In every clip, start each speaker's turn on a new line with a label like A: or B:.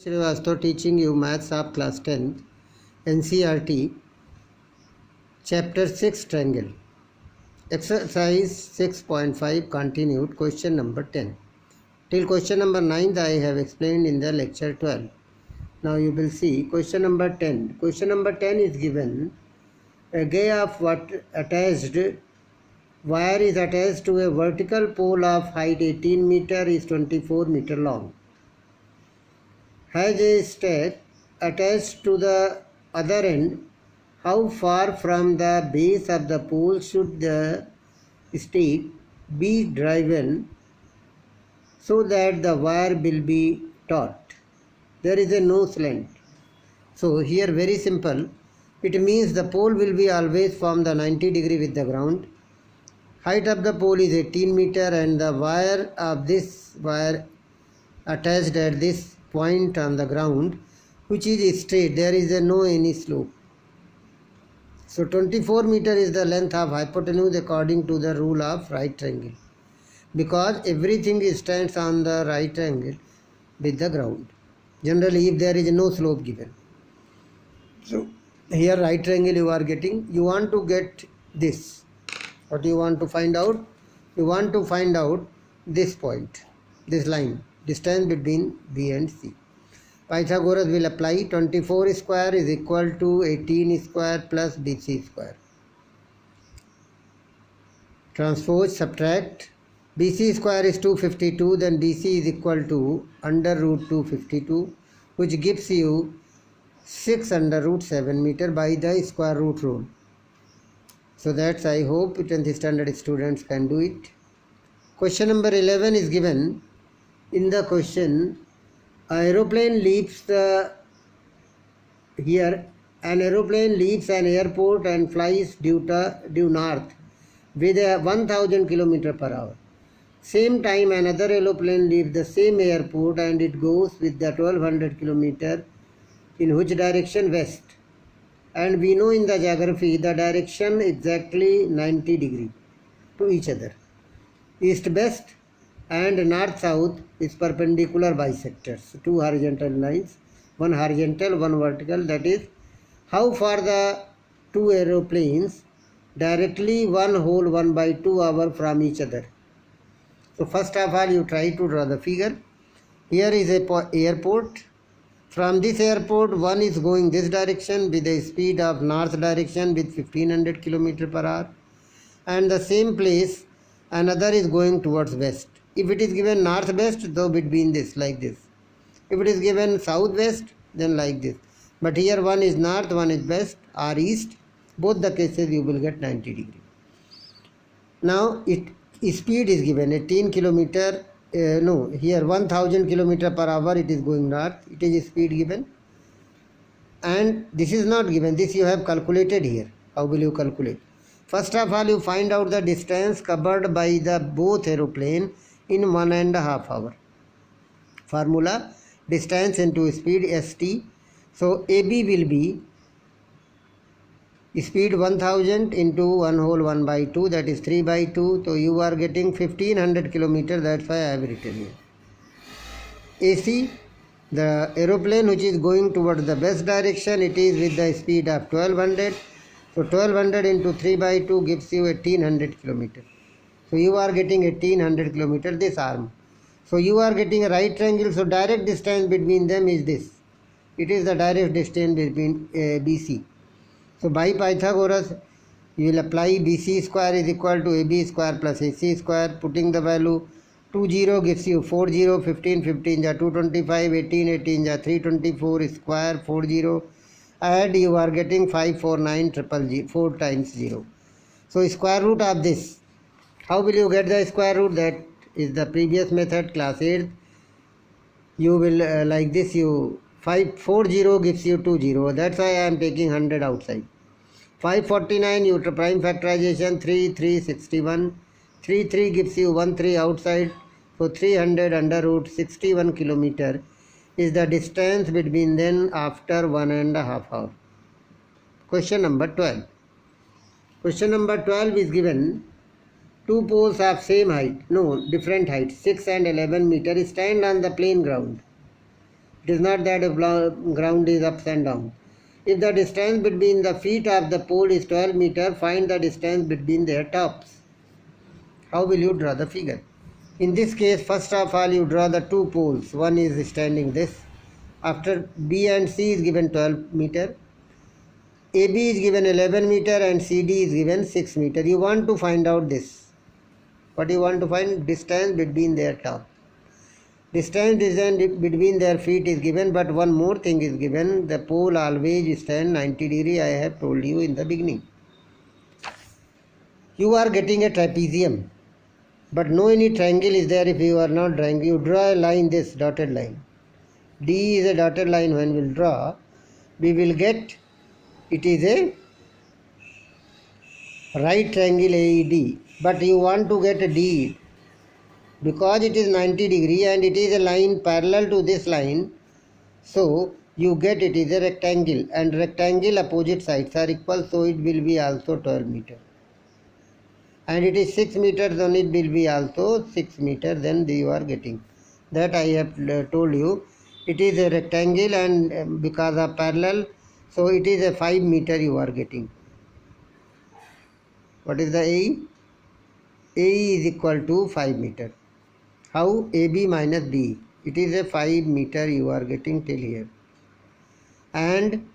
A: Srivastava teaching you Maths of class 10th, NCERT, Chapter 6 Triangle. Exercise 6.5 continued, question number 10. Till question number 9 I have explained in the lecture 12. Now you will see question number 10. Question number 10 is given a gay of what attached wire is attached to a vertical pole of height 18 meter is 24 meter long. Has a stake attached to the other end. How far from the base of the pole should the stake be driven so that the wire will be taut? There is a no slant. So here very simple. It means the pole will be always from the 90 degree with the ground. Height of the pole is 18 meter and the wire of this wire attached at this point on the ground, which is straight. There is no any slope. So 24 meter is the length of hypotenuse according to the rule of right triangle, because everything stands on the right angle with the ground. Generally, if there is no slope given. So here right triangle you are getting. You want to get this. What you want to find out? You want to find out this point, this line, distance between B and C. Pythagoras will apply. 24 square is equal to 18 square plus BC square. Transpose, subtract. BC square is 252, then BC is equal to under root 252, which gives you 6 under root 7 meter by the square root rule. So that's, I hope 10th standard students can do it. Question number 11 is given. In the question, aeroplane leaves an aeroplane leaves an airport and flies due north with a 1000 km per hour. Same time another aeroplane leaves the same airport and it goes with the 1200 km in which direction? West. And we know in the geography the direction exactly 90 degree to each other. East west and north south is perpendicular bisectors, two horizontal lines, one horizontal, one vertical. That is how far the two aeroplanes directly 1/2 hour from each other. So first of all you try to draw the figure. Here is a airport. From this airport one is going this direction with a speed of north direction with 1500 km per hour, and the same place another is going towards west. If it is given northwest, though between this like this. If it is given southwest, then like this. But here one is north, one is west or east. Both the cases you will get 90 degree. Now speed is given 18 kilometer. Here 1000 km per hour it is going north. It is speed given. And this is not given. This you have calculated here. How will you calculate? First of all you find out the distance covered by the both aeroplane in 1.5 hour. Formula, distance into speed, st. So AB will be speed 1000 into 1/2, that is 3/2. So you are getting 1500 km. That's why I have written here. AC, the aeroplane which is going towards the west direction, it is with the speed of 1200. So 1200 into 3/2 gives you 1800 km. So you are getting 1800 km this arm. So you are getting a right triangle. So direct distance between them is this. It is the direct distance between BC. So by Pythagoras you will apply BC square is equal to AB square plus AC square. Putting the value 20 gives you 40, 15, 15 ja 225, 18, 18 ja 324 square 40. Add, you are getting 549 4 times 0. So square root of this. How will you get the square root? That is the previous method, class 8. You will like this. 540 gives you 20. That's why I am taking 100 outside. 549 you prime factorization 361. 3 gives you 13 outside. So 300 under root 61 km is the distance between them after 1.5 hour. Question number 12. Question number 12 is given. Two poles of same height, different height, 6 and 11 meter stand on the plain ground. It is not that the ground is ups and down. If the distance between the feet of the pole is 12 meter, find the distance between their tops. How will you draw the figure? In this case, first of all, you draw the two poles. One is standing this. After B and C is given 12 meter, AB is given 11 meter and CD is given 6 meter. You want to find out this. What you want to find? Distance between their top. Distance between their feet is given, but one more thing is given. The pole always stand 90 degree. I have told you in the beginning. You are getting a trapezium, but no any triangle is there if you are not drawing. You draw a line, this dotted line. D is a dotted line. When we will draw, we will get it is a right triangle AED, but you want to get a D because it is 90 degree and it is a line parallel to this line, so you get it is a rectangle, and rectangle opposite sides are equal, so it will be also 12 meter, and it is 6 meters, then it will be also 6 meter. Then you are getting that. I have told you it is a rectangle, and because of parallel, so it is a 5 meter you are getting. What is the AE? AE is equal to 5 meter. How? AB minus B. It is a 5 meter you are getting till here. And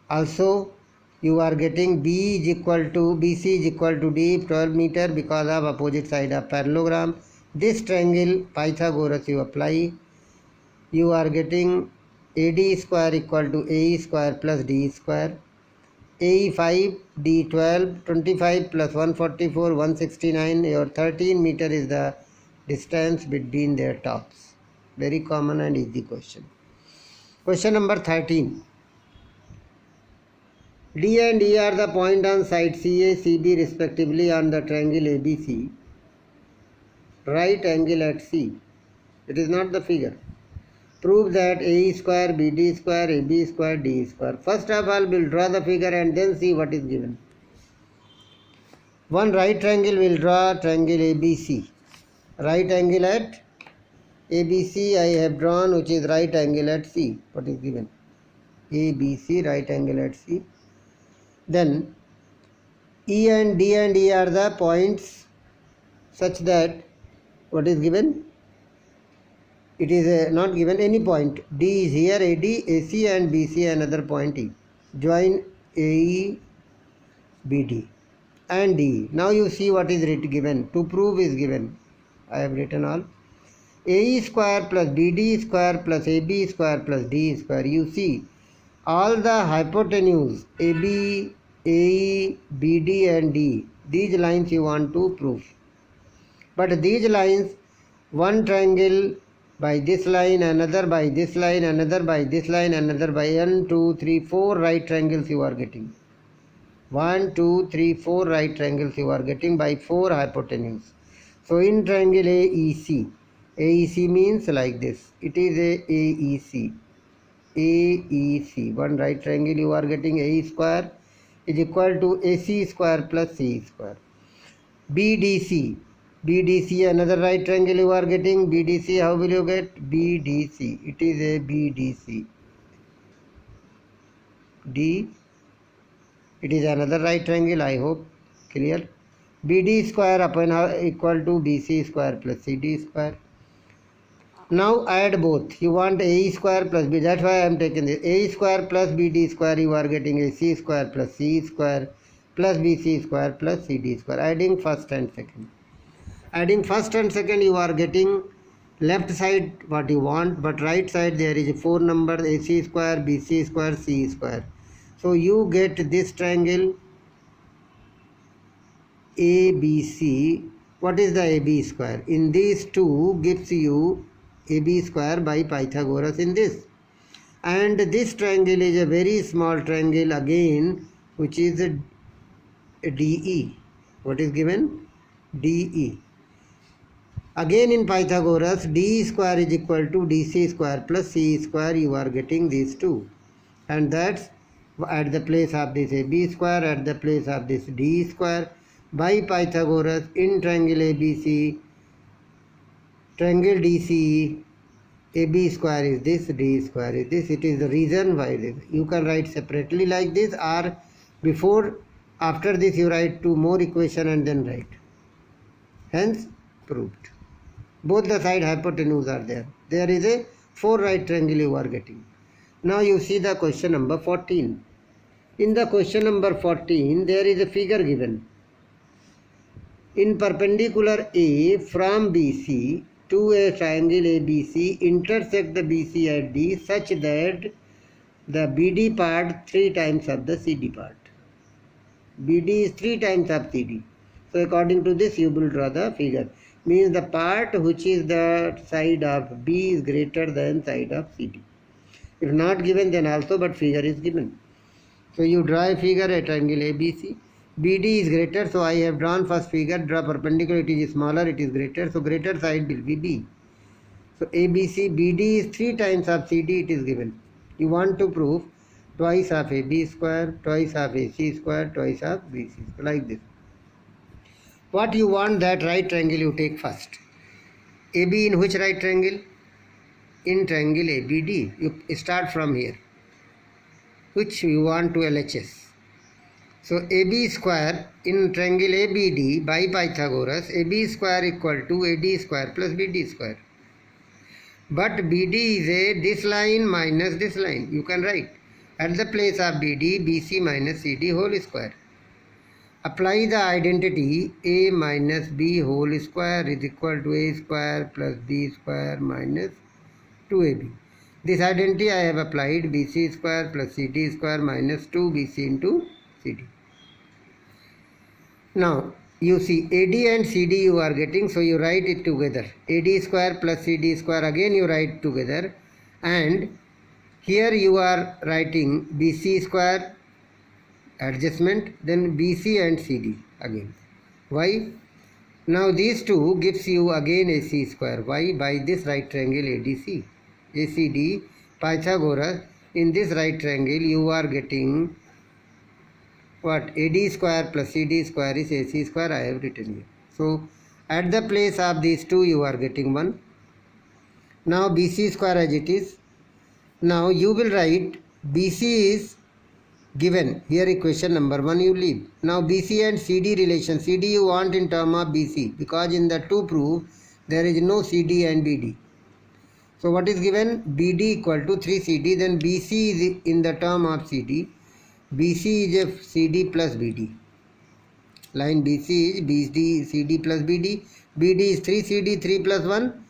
A: also you are getting B is equal to, BC is equal to D, 12 meter, because of opposite side of parallelogram. This triangle Pythagoras you apply. You are getting AD square equal to AE square plus D square. AE 5, D 12, 25 plus 144, 169. Your 13 meter is the distance between their tops. Very common and easy question. Question number 13. D and E are the point on side CA, CB respectively on the triangle ABC. Right angle at C. It is not the figure. Prove that AE square, BD square, AB square, D square. First of all, we will draw the figure and then see what is given. One right triangle will draw triangle ABC. Right angle at ABC I have drawn, which is right angle at C. What is given? ABC, right angle at C. Then E and D and E are the points such that what is given? It is not given any point. D is here, AD, AC and BC another point E. Join AE, BD and D. Now you see what is given. To prove is given. I have written all. AE square plus BD square plus AB square plus D square. You see all the hypotenuse AB, AE, BD and D. These lines you want to prove. But these lines, one triangle by this line, another by this line, another by this line, another by 1, 2, 3, 4 right triangles you are getting. 1, 2, 3, 4 right triangles you are getting by 4 hypotenuse. So in triangle AEC, AEC means like this. It is a AEC. AEC. One right triangle you are getting AE square is equal to AC square plus C square. BDC. BDC another right triangle you are getting. BDC, how will you get? BDC. It is a BDC. D. It is another right triangle, I hope. Clear? BD square upon equal to BC square plus CD square. Now add both. You want AE square plus B. That's why I am taking this. AE square plus BD square, you are getting AC square plus C square plus BC square plus CD square. Adding first and second. Adding first and second, you are getting left side what you want, but right side there is 4 numbers, AC square, BC square, C square. So you get this triangle ABC. What is the AB square? In these two gives you AB square by Pythagoras in this. And this triangle is a very small triangle again, which is a DE. What is given? DE. Again in Pythagoras, D square is equal to DC square plus C square. You are getting these two. And that's at the place of this AB square, at the place of this D square by Pythagoras in triangle ABC, triangle DCE, AB square is this, D square is this. It is the reason why this. You can write separately like this, or after this you write two more equation and then write. Hence proved. Both the side hypotenuse are there. There is a 4 right triangle you are getting. Now you see the question number 14. In the question number 14, there is a figure given. In perpendicular A from BC to a triangle ABC, intersect the BC at D such that the BD part 3 times of the CD part. BD is 3 times of CD. So according to this you will draw the figure. Means the part which is the side of B is greater than side of CD. If not given then also, but figure is given. So you draw a figure at triangle ABC. BD is greater, so I have drawn first figure. Draw perpendicular, it is smaller, it is greater. So greater side will be B. So ABC, BD is 3 times of CD, it is given. You want to prove twice of AB square, twice of AC square, twice of BC square, like this. What you want, that right triangle you take first. AB in which right triangle? In triangle ABD. You start from here, which you want to LHS. So AB square in triangle ABD by Pythagoras, AB square equal to AD square plus BD square. But BD is a this line minus this line. You can write at the place of BD, BC minus CD whole square. Apply the identity A minus B whole square is equal to A square plus B square minus 2AB. This identity I have applied, BC square plus CD square minus 2BC into CD. Now you see AD and CD you are getting, so you write it together. AD square plus CD square again you write together, and here you are writing BC square adjustment, then BC and CD again. Why? Now these two gives you again AC square. Why? By this right triangle ADC. ACD, Pythagoras, in this right triangle you are getting what? AD square plus CD square is AC square, I have written here. So at the place of these two you are getting 1. Now BC square as it is. Now you will write BC is given. Here equation number 1 you leave. Now BC and CD relation. CD you want in term of BC, because in the 2 proof there is no CD and BD. So what is given? BD equal to 3CD, then BC is in the term of CD. BC is a CD plus BD. Line BC is BD, CD plus BD. BD is 3CD, 3 plus 1,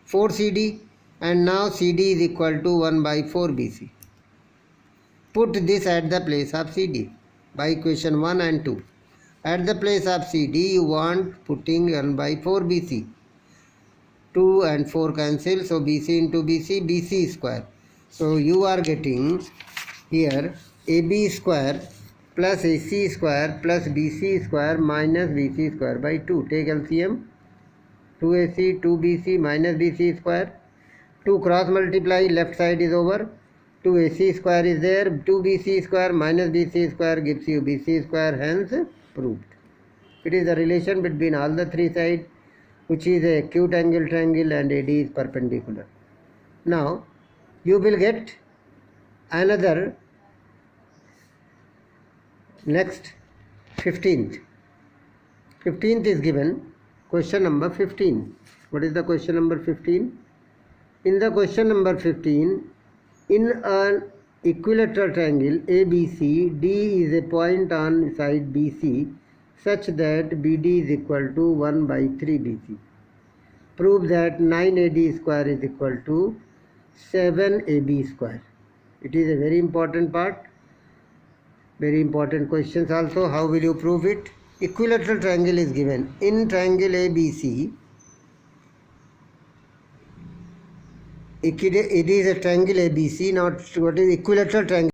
A: 4CD, and now CD is equal to 1 by 4 BC. Put this at the place of CD by equation 1 and 2. At the place of CD you want putting 1 by 4 BC. 2 and 4 cancel, so BC into BC, BC square. So you are getting here AB square plus AC square plus BC square minus BC square by 2. Take LCM. 2AC, 2BC minus BC square. 2 cross multiply, left side is over. 2AC square is there. 2BC square minus BC square gives you BC square, hence proved. It is the relation between all the 3 sides, which is a acute angle triangle, and AD is perpendicular. Now you will get another next 15th. 15th is given, question number 15. What is the question number 15? In the question number 15, in an equilateral triangle ABC, D is a point on side BC such that BD is equal to 1 by 3 BC. Prove that 9AD square is equal to 7AB square. It is a very important part, very important questions also. How will you prove it? Equilateral triangle is given. In triangle ABC, it is a triangle ABC. Now what is equilateral triangle?